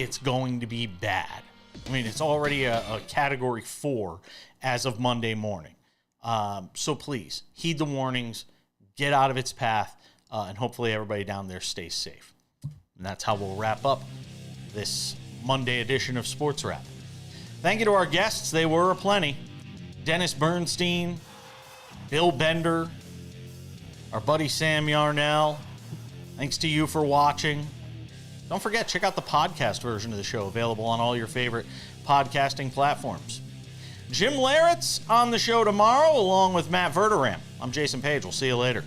it's going to be bad. I mean, it's already a Category 4 as of Monday morning. So please, heed the warnings, get out of its path, and hopefully everybody down there stays safe. And that's how we'll wrap up this Monday edition of Sports Wrap. Thank you to our guests. They were aplenty. Dennis Bernstein, Bill Bender, our buddy Sam Yarnell. Thanks to you for watching. Don't forget, check out the podcast version of the show, available on all your favorite podcasting platforms. Jim Larrett's on the show tomorrow, along with Matt Verderam. I'm Jason Page. We'll see you later.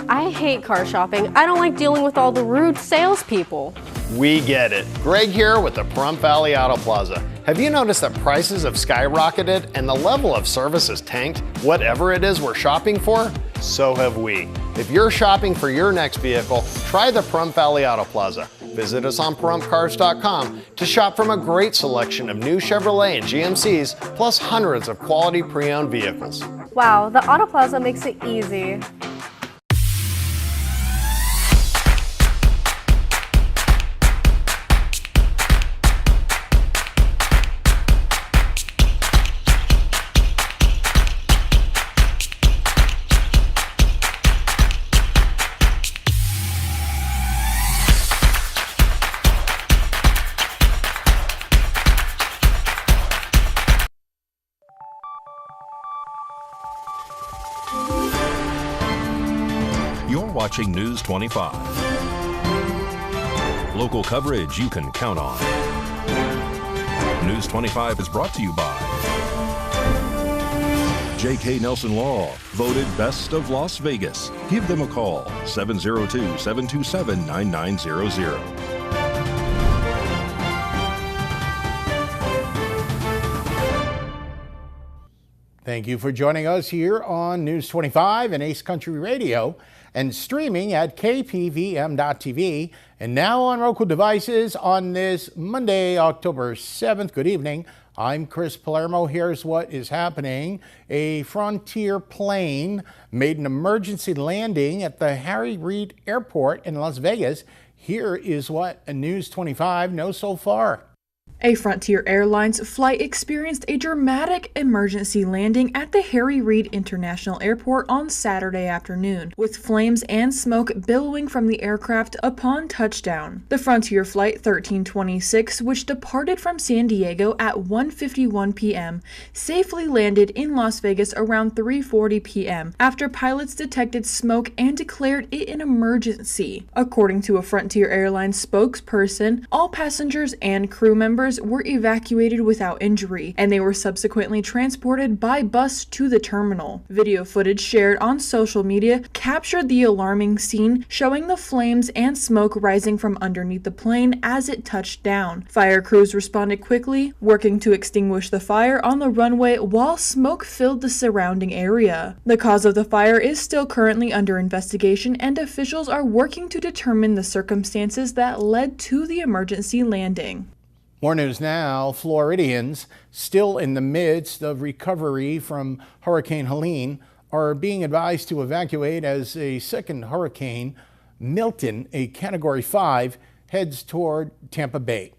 I hate car shopping. I don't like dealing with all the rude salespeople. We get it. Greg here with the Pahrump Valley Auto Plaza. Have you noticed that prices have skyrocketed and the level of service has tanked? Whatever it is we're shopping for, so have we. If you're shopping for your next vehicle, try the Pahrump Valley Auto Plaza. Visit us on PahrumpCars.com to shop from a great selection of new Chevrolet and GMCs, plus hundreds of quality pre-owned vehicles. Wow, the Auto Plaza makes it easy. You're watching News 25. Local coverage you can count on. News 25 is brought to you by J.K. Nelson Law, voted Best of Las Vegas. Give them a call, 702-727-9900. Thank you for joining us here on News 25 and Ace Country Radio and streaming at KPVM.TV and now on Roku devices on this Monday, October 7th. Good evening. I'm Chris Palermo. Here's what is happening. A Frontier plane made an emergency landing at the Harry Reid Airport in Las Vegas. Here is what News 25 knows so far. A Frontier Airlines flight experienced a dramatic emergency landing at the Harry Reid International Airport on Saturday afternoon, with flames and smoke billowing from the aircraft upon touchdown. The Frontier Flight 1326, which departed from San Diego at 1:51 p.m., safely landed in Las Vegas around 3:40 p.m. after pilots detected smoke and declared it an emergency. According to a Frontier Airlines spokesperson, all passengers and crew members were evacuated without injury, and they were subsequently transported by bus to the terminal. Video footage shared on social media captured the alarming scene, showing the flames and smoke rising from underneath the plane as it touched down. Fire crews responded quickly, working to extinguish the fire on the runway while smoke filled the surrounding area. The cause of the fire is still currently under investigation, and officials are working to determine the circumstances that led to the emergency landing. More news now. Floridians still in the midst of recovery from Hurricane Helene are being advised to evacuate as a second hurricane, Milton, a Category 5, heads toward Tampa Bay.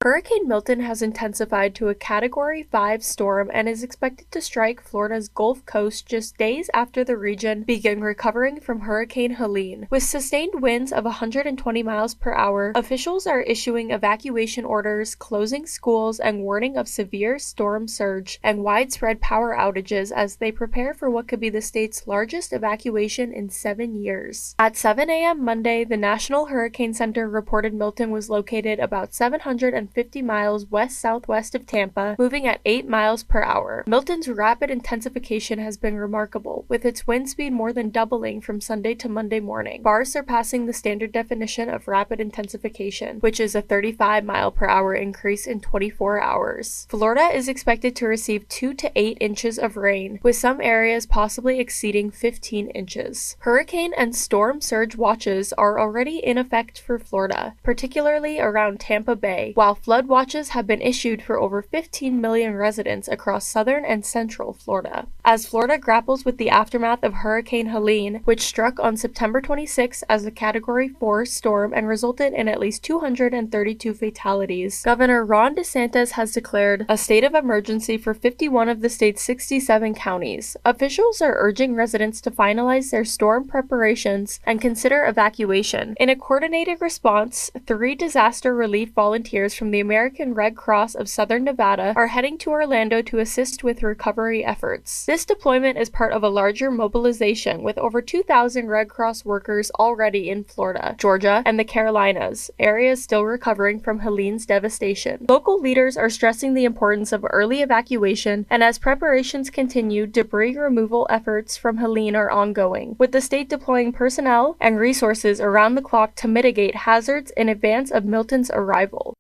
Hurricane Milton has intensified to a Category 5 storm and is expected to strike Florida's Gulf Coast just days after the region began recovering from Hurricane Helene. With sustained winds of 120 miles per hour, officials are issuing evacuation orders, closing schools, and warning of severe storm surge and widespread power outages as they prepare for what could be the state's largest evacuation in 7 years. At 7 a.m. Monday, the National Hurricane Center reported Milton was located about 750 50 miles west-southwest of Tampa, moving at 8 miles per hour. Milton's rapid intensification has been remarkable, with its wind speed more than doubling from Sunday to Monday morning, far surpassing the standard definition of rapid intensification, which is a 35 mile per hour increase in 24 hours. Florida is expected to receive 2 to 8 inches of rain, with some areas possibly exceeding 15 inches. Hurricane and storm surge watches are already in effect for Florida, particularly around Tampa Bay, while flood watches have been issued for over 15 million residents across southern and central Florida. As Florida grapples with the aftermath of Hurricane Helene, which struck on September 26 as a Category 4 storm and resulted in at least 232 fatalities, Governor Ron DeSantis has declared a state of emergency for 51 of the state's 67 counties. Officials are urging residents to finalize their storm preparations and consider evacuation. In a coordinated response, 3 disaster relief volunteers from the American Red Cross of Southern Nevada are heading to Orlando to assist with recovery efforts. This deployment is part of a larger mobilization with over 2,000 Red Cross workers already in Florida, Georgia, and the Carolinas, areas still recovering from Helene's devastation. Local leaders are stressing the importance of early evacuation, and as preparations continue, debris removal efforts from Helene are ongoing, with the state deploying personnel and resources around the clock to mitigate hazards in advance of Milton's arrival.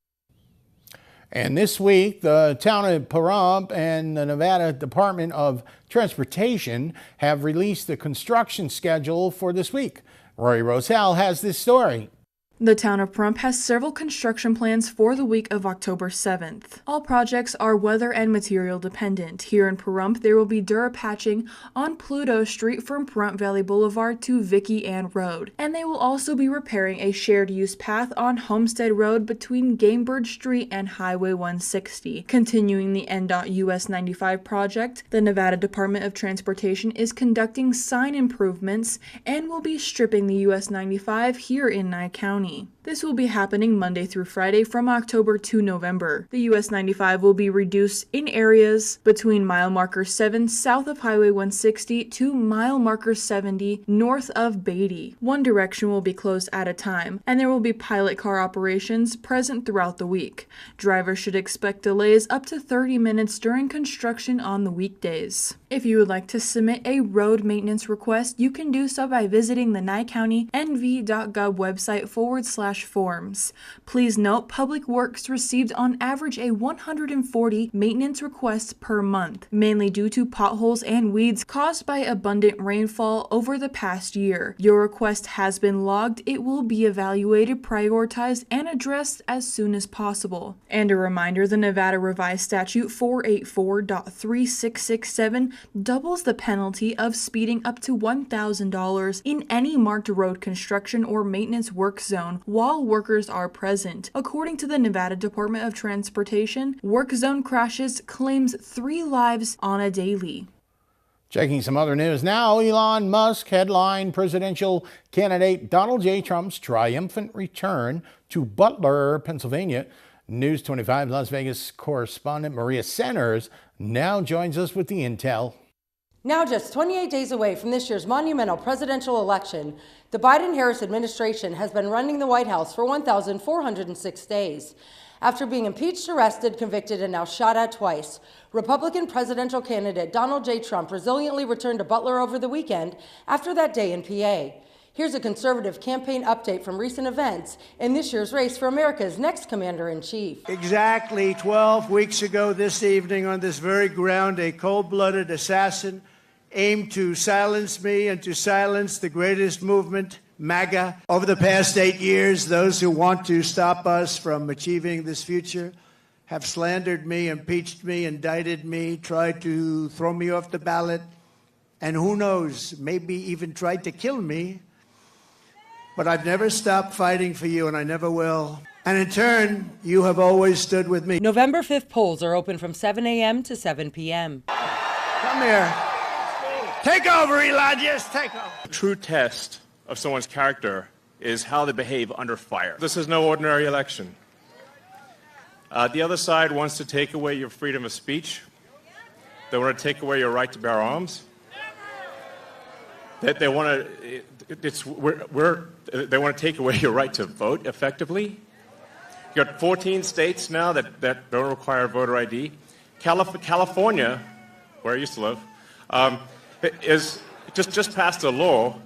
And this week, the town of Pahrump and the Nevada Department of Transportation have released the construction schedule for this week. Rory Rosell has this story. The town of Pahrump has several construction plans for the week of October 7th. All projects are weather and material dependent. Here in Pahrump, there will be Durapatching on Pluto Street from Pahrump Valley Boulevard to Vicky Ann Road. And they will also be repairing a shared use path on Homestead Road between Gamebird Street and Highway 160. Continuing the NDOT US 95 project, the Nevada Department of Transportation is conducting sign improvements and will be stripping the US 95 here in Nye County. This will be happening Monday through Friday from October to November. The US 95 will be reduced in areas between mile marker 7 south of Highway 160 to mile marker 70 north of Beatty. One direction will be closed at a time, and there will be pilot car operations present throughout the week. Drivers should expect delays up to 30 minutes during construction on the weekdays. If you would like to submit a road maintenance request, you can do so by visiting the Nye County nv.gov website /forms. Please note, Public Works received on average a 140 maintenance requests per month, mainly due to potholes and weeds caused by abundant rainfall over the past year. Your request has been logged. It will be evaluated, prioritized, and addressed as soon as possible. And a reminder, the Nevada Revised Statute 484.3667 doubles the penalty of speeding up to $1,000 in any marked road construction or maintenance work zone while workers are present. According to the Nevada Department of Transportation, work zone crashes claims 3 lives on a daily. Checking some other news now, Elon Musk headlined presidential candidate Donald J. Trump's triumphant return to Butler, Pennsylvania. News 25 Las Vegas correspondent Maria Centers now joins us with the intel. Now just 28 days away from this year's monumental presidential election, the Biden-Harris administration has been running the White House for 1,406 days. After being impeached, arrested, convicted, and now shot at twice, Republican presidential candidate Donald J. Trump resiliently returned to Butler over the weekend after that day in PA. Here's a conservative campaign update from recent events in this year's race for America's next commander-in-chief. Exactly 12 weeks ago this evening on this very ground, a cold-blooded assassin aimed to silence me and to silence the greatest movement, MAGA. Over the past 8 years, those who want to stop us from achieving this future have slandered me, impeached me, indicted me, tried to throw me off the ballot, and who knows, maybe even tried to kill me. But I've never stopped fighting for you, and I never will. And in turn, you have always stood with me. November 5th polls are open from 7 a.m. to 7 p.m. Come here. Take over, Elon. Just take over. The true test of someone's character is how they behave under fire. This is no ordinary election. The other side wants to take away your freedom of speech. They want to take away your right to bear arms. They want to take away your right to vote effectively. You got 14 states now that don't require voter ID. California, where I used to live, is just passed a law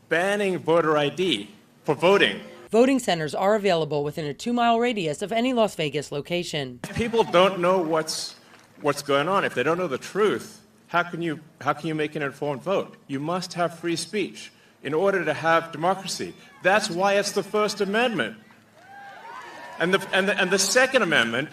banning voter ID for voting. Voting centers are available within a 2-mile radius of any Las Vegas location. If people don't know what's going on, if they don't know the truth, how can you make an informed vote? You must have free speech in order to have democracy. That's why it's the First Amendment. And the Second Amendment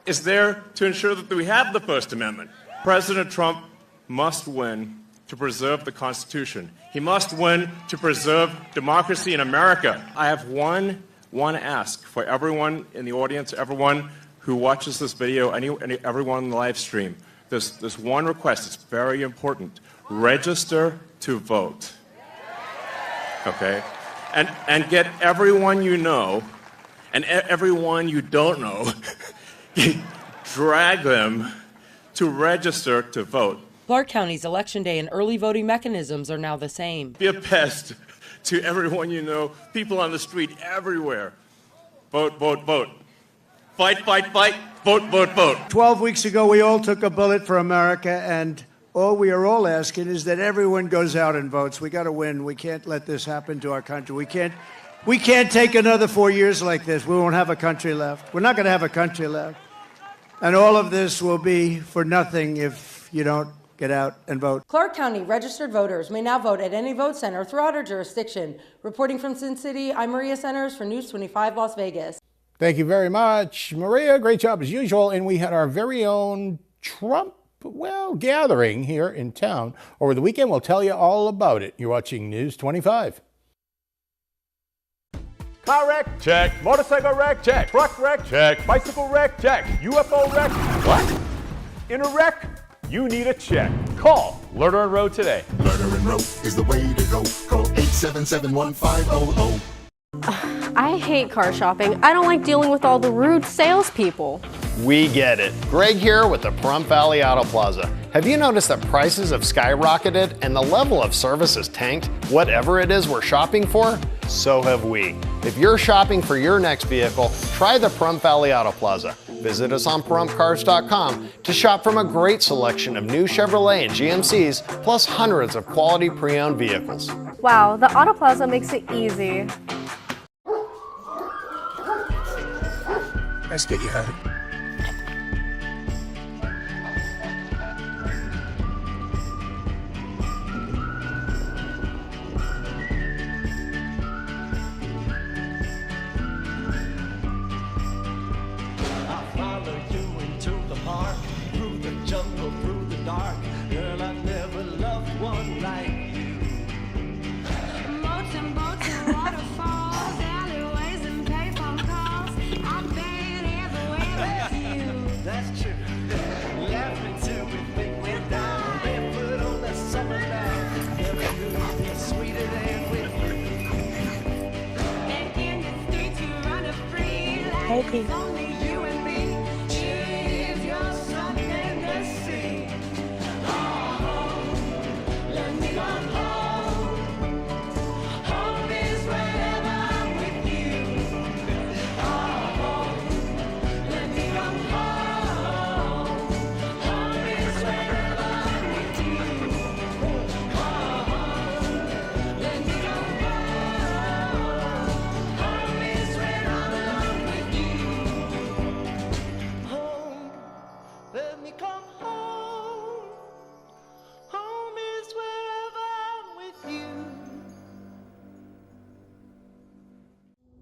is there to ensure that we have the First Amendment. President Trump must win to preserve the Constitution. He must win to preserve democracy in America. I have one ask for everyone in the audience, everyone who watches this video, everyone on the live stream. There's one request. It's very important. Register to vote. Okay? And get everyone you know and everyone you don't know, drag them to register to vote. Clark County's Election Day and early voting mechanisms are now the same. Be a pest to everyone you know, people on the street everywhere. Vote, vote, vote. Fight, fight, fight. Vote, vote, vote. 12 weeks ago, we all took a bullet for America, and all we are all asking is that everyone goes out and votes. We got to win. We can't let this happen to our country. We can't take another 4 years like this. We won't have a country left. We're not going to have a country left. And all of this will be for nothing if you don't get out and vote. Clark County registered voters may now vote at any vote center throughout our jurisdiction. Reporting from Sin City, I'm Maria Centers for News 25 Las Vegas. Thank you very much, Maria. Great job as usual. And we had our very own Trump, gathering here in town over the weekend. We'll tell you all about it. You're watching News 25. Car wreck? Check. Motorcycle wreck? Check. Truck wreck? Check. Bicycle wreck? Check. UFO wreck? What? In a wreck? You need a check. Call Lerner and Rowe today. Lerner and Rowe is the way to go. Call 877-1500. I hate car shopping. I don't like dealing with all the rude salespeople. We get it. Greg here with the Pahrump Valley Auto Plaza. Have you noticed that prices have skyrocketed and the level of service has tanked? Whatever it is we're shopping for, so have we. If you're shopping for your next vehicle, try the Pahrump Valley Auto Plaza. Visit us on PahrumpCars.com to shop from a great selection of new Chevrolet and GMCs, plus hundreds of quality pre-owned vehicles. Wow, the Auto Plaza makes it easy. Let's get you out.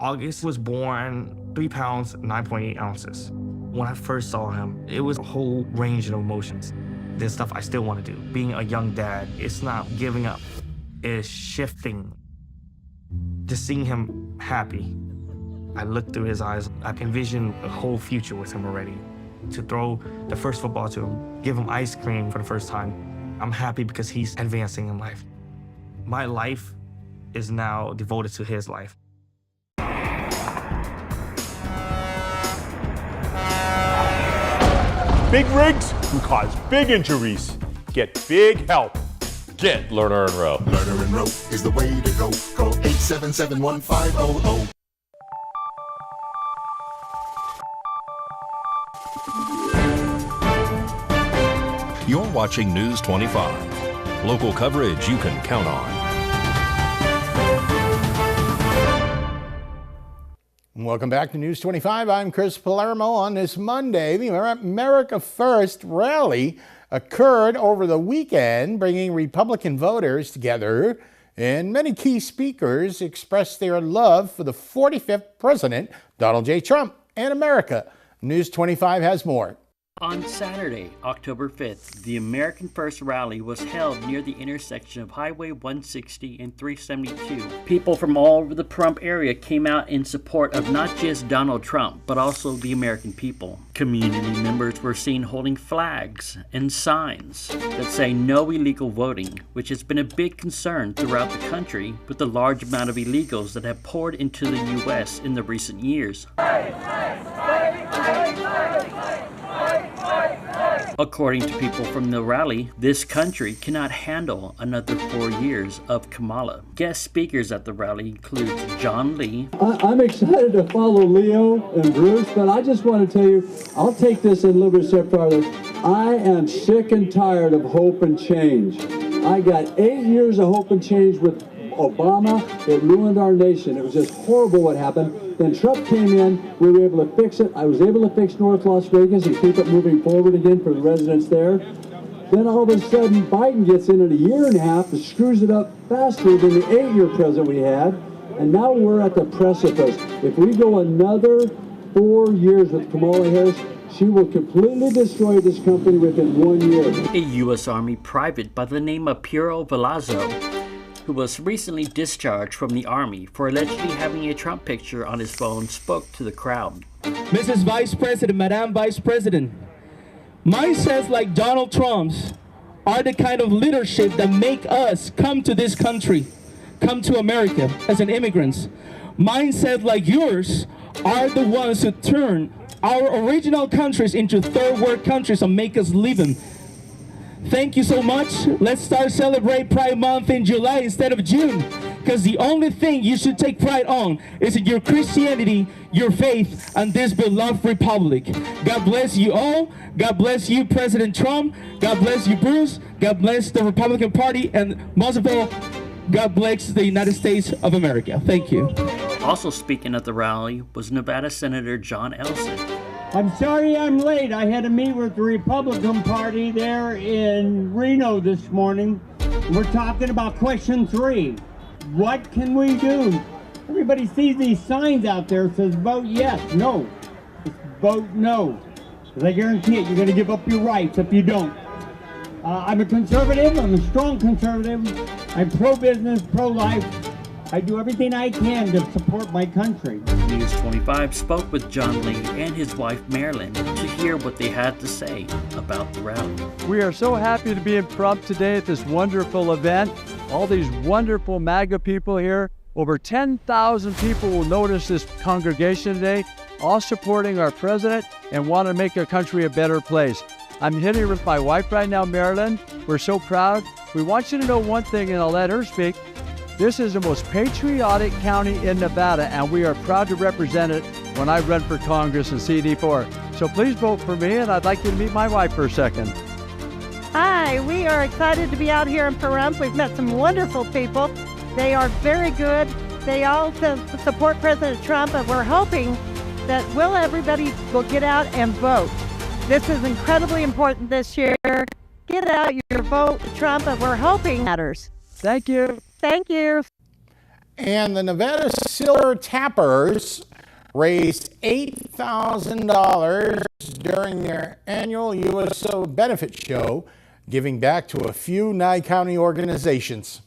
August was born 3 pounds, 9.8 ounces. When I first saw him, it was a whole range of emotions. There's stuff I still want to do. Being a young dad, it's not giving up, it's shifting. Just seeing him happy, I looked through his eyes. I envisioned a whole future with him already. To throw the first football to him, give him ice cream for the first time. I'm happy because he's advancing in life. My life is now devoted to his life. Big rigs can cause big injuries. Get big help. Get Lerner and Rowe. Lerner and Rowe is the way to go. Call 877-1500. You're watching News 25. Local coverage you can count on. Welcome back to News 25. I'm Chris Palermo. On this Monday, the America First rally occurred over the weekend, bringing Republican voters together, and many key speakers expressed their love for the 45th president, Donald J. Trump, and America. News 25 has more. On Saturday, October 5th, the American First rally was held near the intersection of Highway 160 and 372. People from all over the Pahrump area came out in support of not just Donald Trump, but also the American people. Community members were seen holding flags and signs that say no illegal voting, which has been a big concern throughout the country with the large amount of illegals that have poured into the U.S. in the recent years. According to people from the rally, this country cannot handle another 4 years of Kamala. Guest speakers at the rally include John Lee. I'm excited to follow Leo and Bruce, but I just want to tell you, I'll take this a little bit step farther. I am sick and tired of hope and change. I got 8 years of hope and change with Obama. It ruined our nation. It was just horrible what happened. Then Trump came in, we were able to fix it. I was able to fix North Las Vegas and keep it moving forward again for the residents there. Then all of a sudden, Biden gets in a year and a half and screws it up faster than the 8-year president we had. And now we're at the precipice. If we go another 4 years with Kamala Harris, she will completely destroy this company within 1 year. A U.S. Army private by the name of Piero Velazzo, who was recently discharged from the Army for allegedly having a Trump picture on his phone, spoke to the crowd. Mrs. Vice President, Madam Vice President, mindsets like Donald Trump's are the kind of leadership that make us come to this country, come to America as an immigrants. Mindsets like yours are the ones who turn our original countries into third world countries and make us leave them. Thank you so much. Let's start celebrate Pride Month in July instead of June, because the only thing you should take pride on is your Christianity, your faith, and this beloved republic. God bless you all. God bless you, President Trump. God bless you, Bruce. God bless the Republican Party, and most of all, God bless the United States of America. Thank you. Also speaking at the rally was Nevada Senator John Ellison. I'm sorry I'm late. I had to meet with the Republican Party there in Reno this morning. We're talking about question 3. What can we do? Everybody sees these signs out there that says vote yes, no. Just vote no. Because I guarantee it, you're going to give up your rights if you don't. I'm a conservative. I'm a strong conservative. I'm pro-business, pro-life. I do everything I can to support my country. News 25 spoke with John Lee and his wife Marilyn to hear what they had to say about the rally. We are so happy to be in Pahrump today at this wonderful event. All these wonderful MAGA people here. Over 10,000 people will notice this congregation today, all supporting our president and want to make our country a better place. I'm here with my wife right now, Marilyn. We're so proud. We want you to know one thing, and I'll let her speak. This is the most patriotic county in Nevada, and we are proud to represent it when I run for Congress in CD4. So please vote for me, and I'd like you to meet my wife for a second. Hi, we are excited to be out here in Pahrump. We've met some wonderful people. They are very good. They all support President Trump, and we're hoping that everybody will get out and vote. This is incredibly important this year. Get out your vote, Trump, and we're hoping matters. Thank you. Thank you. And the Nevada Silver Tappers raised $8,000 during their annual USO benefit show, giving back to a few Nye County organizations.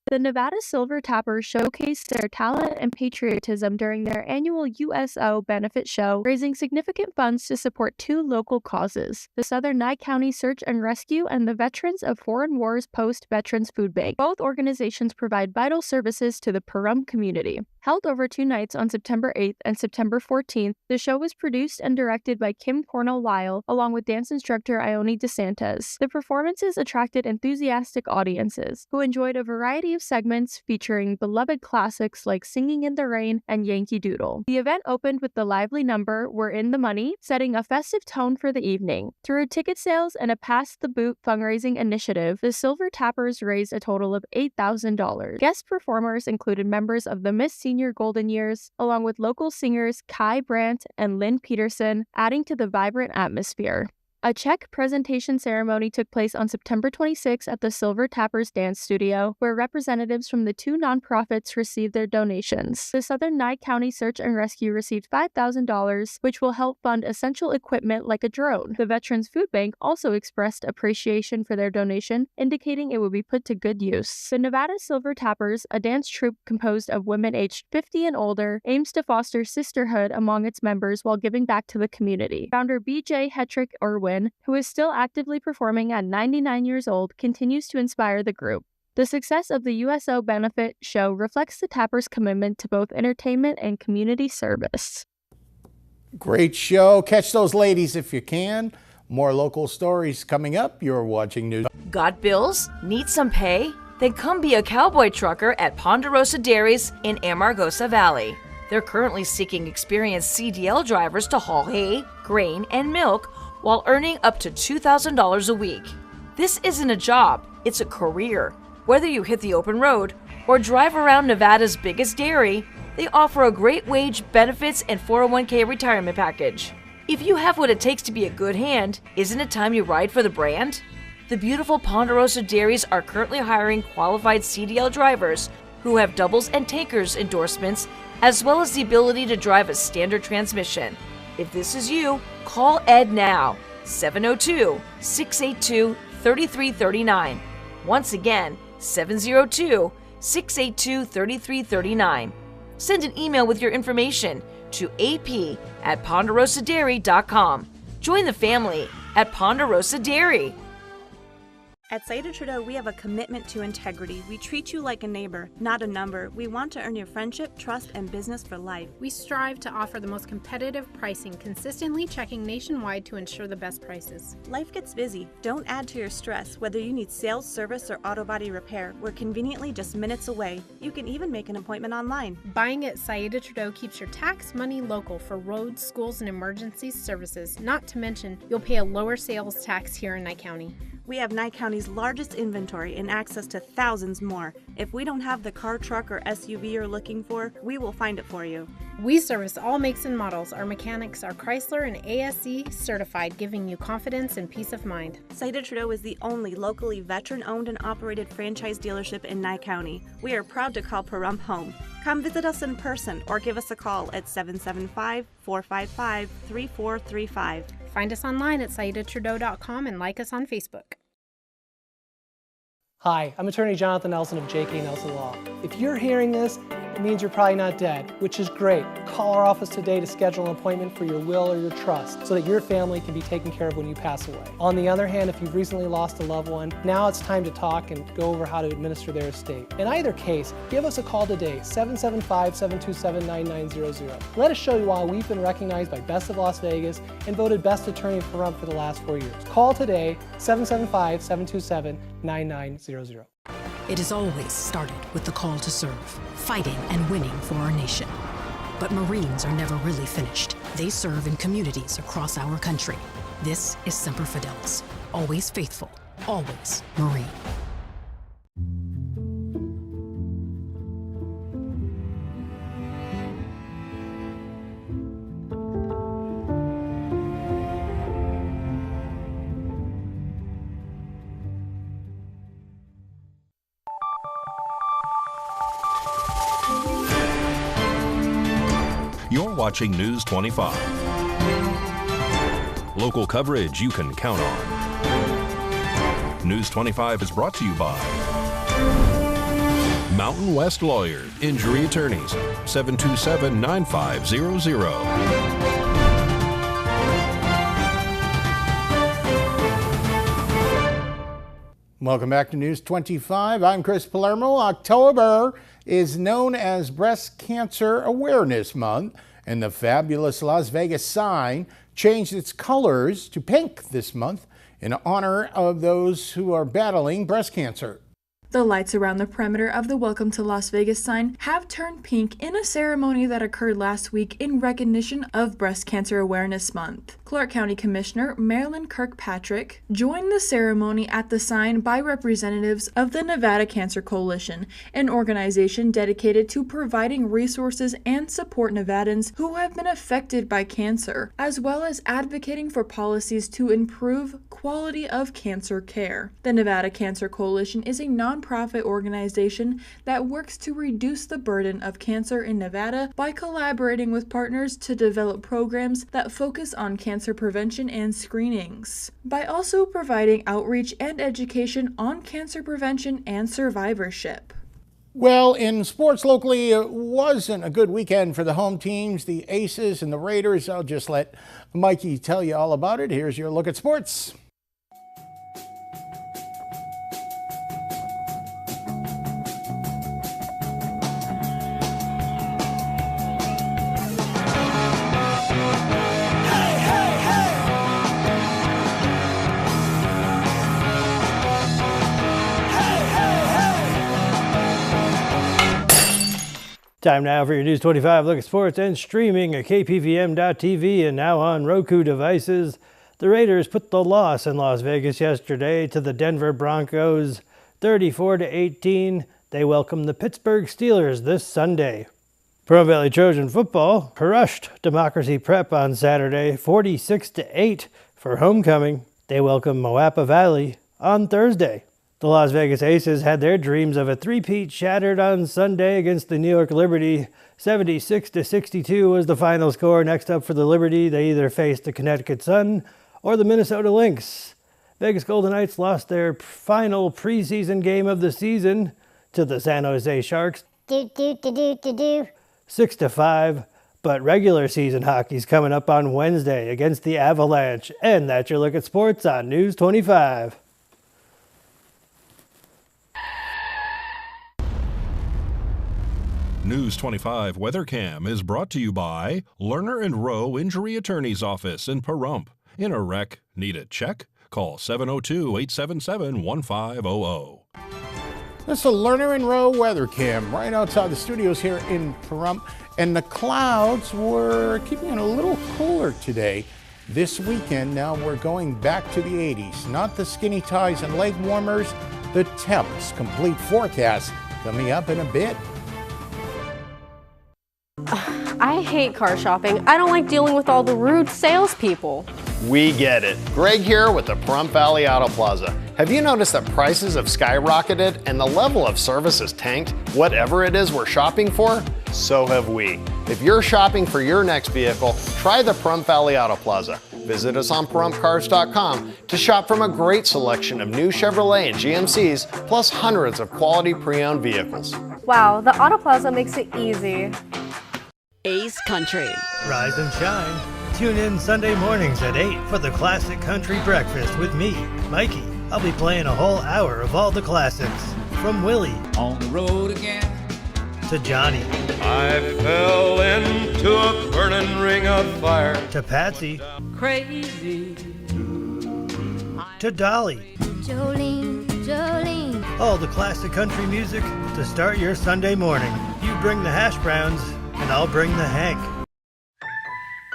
The Nevada Silver Tappers showcased their talent and patriotism during their annual USO benefit show, raising significant funds to support 2 local causes, the Southern Nye County Search and Rescue and the Veterans of Foreign Wars Post-Veterans Food Bank. Both organizations provide vital services to the Pahrump community. Held over 2 nights on September 8th and September 14th, the show was produced and directed by Kim Cornell-Lyle, along with dance instructor Ione DeSantis. The performances attracted enthusiastic audiences, who enjoyed a variety of segments featuring beloved classics like Singing in the Rain and Yankee Doodle. The event opened with the lively number We're in the Money, setting a festive tone for the evening. Through ticket sales and a Pass the Boot fundraising initiative, the Silver Tappers raised a total of $8,000. Guest performers included members of the Miss Senior Golden Years, along with local singers Kai Brandt and Lynn Peterson, adding to the vibrant atmosphere. A check presentation ceremony took place on September 26 at the Silver Tappers Dance Studio, where representatives from the two nonprofits received their donations. The Southern Nye County Search and Rescue received $5,000, which will help fund essential equipment like a drone. The Veterans Food Bank also expressed appreciation for their donation, indicating it will be put to good use. The Nevada Silver Tappers, a dance troupe composed of women aged 50 and older, aims to foster sisterhood among its members while giving back to the community. Founder B.J. Hetrick Irwin, who is still actively performing at 99 years old, continues to inspire the group. The success of the USO benefit show reflects the Tappers' commitment to both entertainment and community service. Great show. Catch those ladies if you can. More local stories coming up. You're watching News. Got bills? Need some pay? Then come be a cowboy trucker at Ponderosa Dairies in Amargosa Valley. They're currently seeking experienced CDL drivers to haul hay, grain, and milk while earning up to $2,000 a week. This isn't a job, it's a career. Whether you hit the open road or drive around Nevada's biggest dairy, they offer a great wage, benefits, and 401k retirement package. If you have what it takes to be a good hand, isn't it time you ride for the brand? The beautiful Ponderosa Dairies are currently hiring qualified CDL drivers who have doubles and tankers endorsements, as well as the ability to drive a standard transmission. If this is you, call Ed now, 702-682-3339. Once again, 702-682-3339. Send an email with your information to ap@ponderosadairy.com. Join the family at Ponderosa Dairy. At Saida Trudeau, we have a commitment to integrity. We treat you like a neighbor, not a number. We want to earn your friendship, trust, and business for life. We strive to offer the most competitive pricing, consistently checking nationwide to ensure the best prices. Life gets busy. Don't add to your stress. Whether you need sales, service, or auto body repair, we're conveniently just minutes away. You can even make an appointment online. Buying at Saida Trudeau keeps your tax money local for roads, schools, and emergency services. Not to mention, you'll pay a lower sales tax here in Nye County. We have Nye County's largest inventory and access to thousands more. If we don't have the car, truck, or SUV you're looking for, we will find it for you. We service all makes and models. Our mechanics are Chrysler and ASE certified, giving you confidence and peace of mind. Saida Trudeau is the only locally veteran-owned and operated franchise dealership in Nye County. We are proud to call Pahrump home. Come visit us in person or give us a call at 775-455-3435. Find us online at SaidaTrudeau.com and like us on Facebook. Hi, I'm attorney Jonathan Nelson of J.K. Nelson Law. If you're hearing this, it means you're probably not dead, which is great. Call our office today to schedule an appointment for your will or your trust so that your family can be taken care of when you pass away. On the other hand, if you've recently lost a loved one, now it's time to talk and go over how to administer their estate. In either case, give us a call today, 775-727-9900. Let us show you why we've been recognized by Best of Las Vegas and voted Best Attorney for Pahrump for the last 4 years. Call today, 775-727-9900. It has always started with the call to serve, fighting and winning for our nation. But Marines are never really finished. They serve in communities across our country. This is Semper Fidelis, always faithful, always Marine. You're watching News 25. Local coverage you can count on. News 25 is brought to you by Mountain West Lawyers, Injury Attorneys, 727-9500. Welcome back to News 25. I'm Chris Palermo. October is known as Breast Cancer Awareness Month, and the fabulous Las Vegas sign changed its colors to pink this month in honor of those who are battling breast cancer. The lights around the perimeter of the Welcome to Las Vegas sign have turned pink in a ceremony that occurred last week in recognition of Breast Cancer Awareness Month. Clark County Commissioner Marilyn Kirkpatrick joined the ceremony at the sign by representatives of the Nevada Cancer Coalition, an organization dedicated to providing resources and support Nevadans who have been affected by cancer, as well as advocating for policies to improve quality of cancer care. The Nevada Cancer Coalition is a nonprofit organization that works to reduce the burden of cancer in Nevada by collaborating with partners to develop programs that focus on cancer prevention and screenings, by also providing outreach and education on cancer prevention and survivorship. Well, in sports locally, it wasn't a good weekend for the home teams, the Aces and the Raiders. I'll just let Mikey tell you all about it. Here's your look at sports. Time now for your News 25 look at sports and streaming at KPVM.TV and now on Roku devices. The Raiders put the loss in Las Vegas yesterday to the Denver Broncos, 34-18. They welcome the Pittsburgh Steelers this Sunday. Pahrump Valley Trojan football crushed Democracy Prep on Saturday, 46-8 for homecoming. They welcome Moapa Valley on Thursday. The Las Vegas Aces had their dreams of a three-peat shattered on Sunday against the New York Liberty. 76-62 was the final score. Next up for the Liberty, they either faced the Connecticut Sun or the Minnesota Lynx. Vegas Golden Knights lost their final preseason game of the season to the San Jose Sharks. 6-5. But regular season hockey's coming up on Wednesday against the Avalanche. And that's your look at sports on News 25. News 25 WeatherCam is brought to you by Lerner and Rowe Injury Attorney's Office in Pahrump. In a wreck, need a check? Call 702-877-1500. This is a Lerner and Rowe weather cam right outside the studios here in Pahrump. And the clouds were keeping it a little cooler today. This weekend, now we're going back to the 80s. Not the skinny ties and leg warmers, the temps. Complete forecast coming up in a bit. I hate car shopping. I don't like dealing with all the rude salespeople. We get it. Greg here with the Pahrump Valley Auto Plaza. Have you noticed that prices have skyrocketed and the level of service has tanked? Whatever it is we're shopping for, so have we. If you're shopping for your next vehicle, try the Pahrump Valley Auto Plaza. Visit us on PahrumpCars.com to shop from a great selection of new Chevrolet and GMCs, plus hundreds of quality pre-owned vehicles. Wow, the Auto Plaza makes it easy. Ace Country. Rise and shine. Tune in Sunday mornings at 8 for the Classic Country Breakfast with me, Mikey. I'll be playing a whole hour of all the classics. From Willie. On the road again. To Johnny. I fell into a burning ring of fire. To Patsy. Crazy. To Dolly. Jolene, Jolene. All the classic country music to start your Sunday morning. You bring the hash browns, and I'll bring the Hank.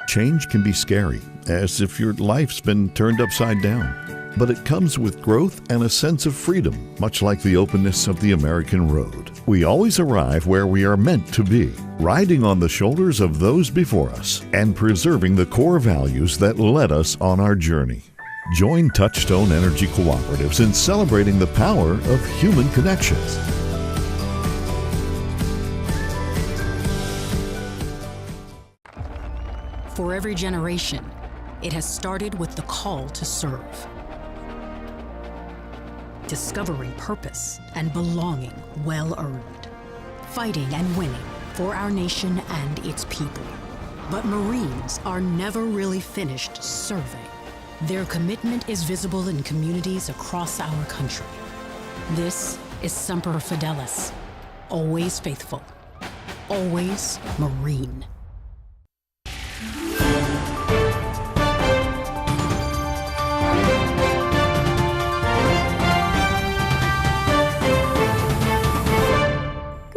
Change can be scary, as if your life's been turned upside down. But it comes with growth and a sense of freedom, much like the openness of the American road. We always arrive where we are meant to be, riding on the shoulders of those before us, and preserving the core values that led us on our journey. Join Touchstone Energy Cooperatives in celebrating the power of human connections. For every generation, it has started with the call to serve. Discovering purpose and belonging well earned. Fighting and winning for our nation and its people. But Marines are never really finished serving. Their commitment is visible in communities across our country. This is Semper Fidelis. Always faithful. Always Marine.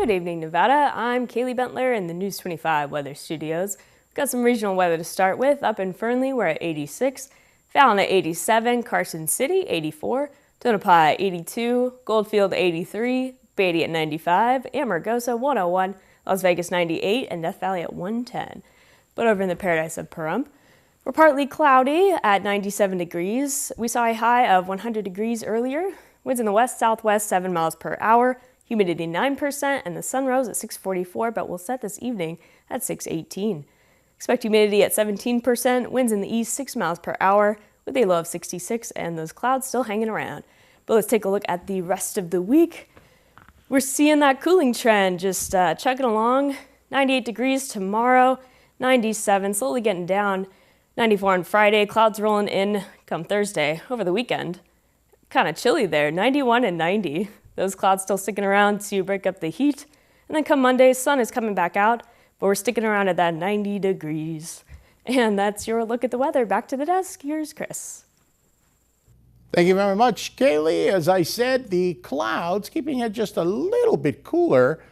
Good evening, Nevada. I'm Kaylee Bentler in the News 25 Weather Studios. We've got some regional weather to start with. Up in Fernley, we're at 86, Fallon at 87, Carson City 84, Tonopah 82, Goldfield 83, Beatty at 95, Amargosa 101, Las Vegas 98, and Death Valley at 110. But over in the Paradise of Pahrump, we're partly cloudy at 97 degrees. We saw a high of 100 degrees earlier. Winds in the west-southwest 7 miles per hour. Humidity 9%, and the sun rose at 6:44, but will set this evening at 6:18. Expect humidity at 17%, winds in the east 6 miles per hour, with a low of 66, and those clouds still hanging around. But let's take a look at the rest of the week. We're seeing that cooling trend just chugging along. 98 degrees tomorrow, 97, slowly getting down. 94 on Friday, clouds rolling in come Thursday. Over the weekend, kind of chilly there, 91 and 90. Those clouds still sticking around to break up the heat. And then come Monday, sun is coming back out, but we're sticking around at that 90 degrees. And that's your look at the weather. Back to the desk. Here's Chris. Thank you very much, Kaylee. As I said, the clouds keeping it just a little bit cooler.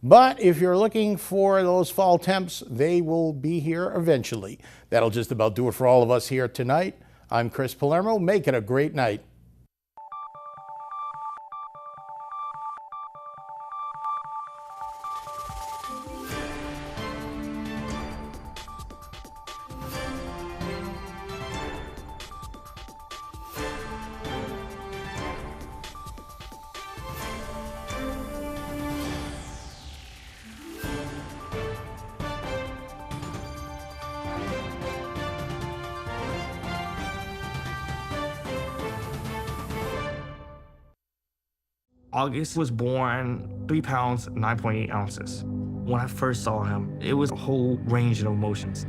But if you're looking for those fall temps, they will be here eventually. That'll just about do it for all of us here tonight. I'm Chris Palermo. Make it a great night. August was born 3 pounds, 9.8 ounces. When I first saw him, it was a whole range of emotions.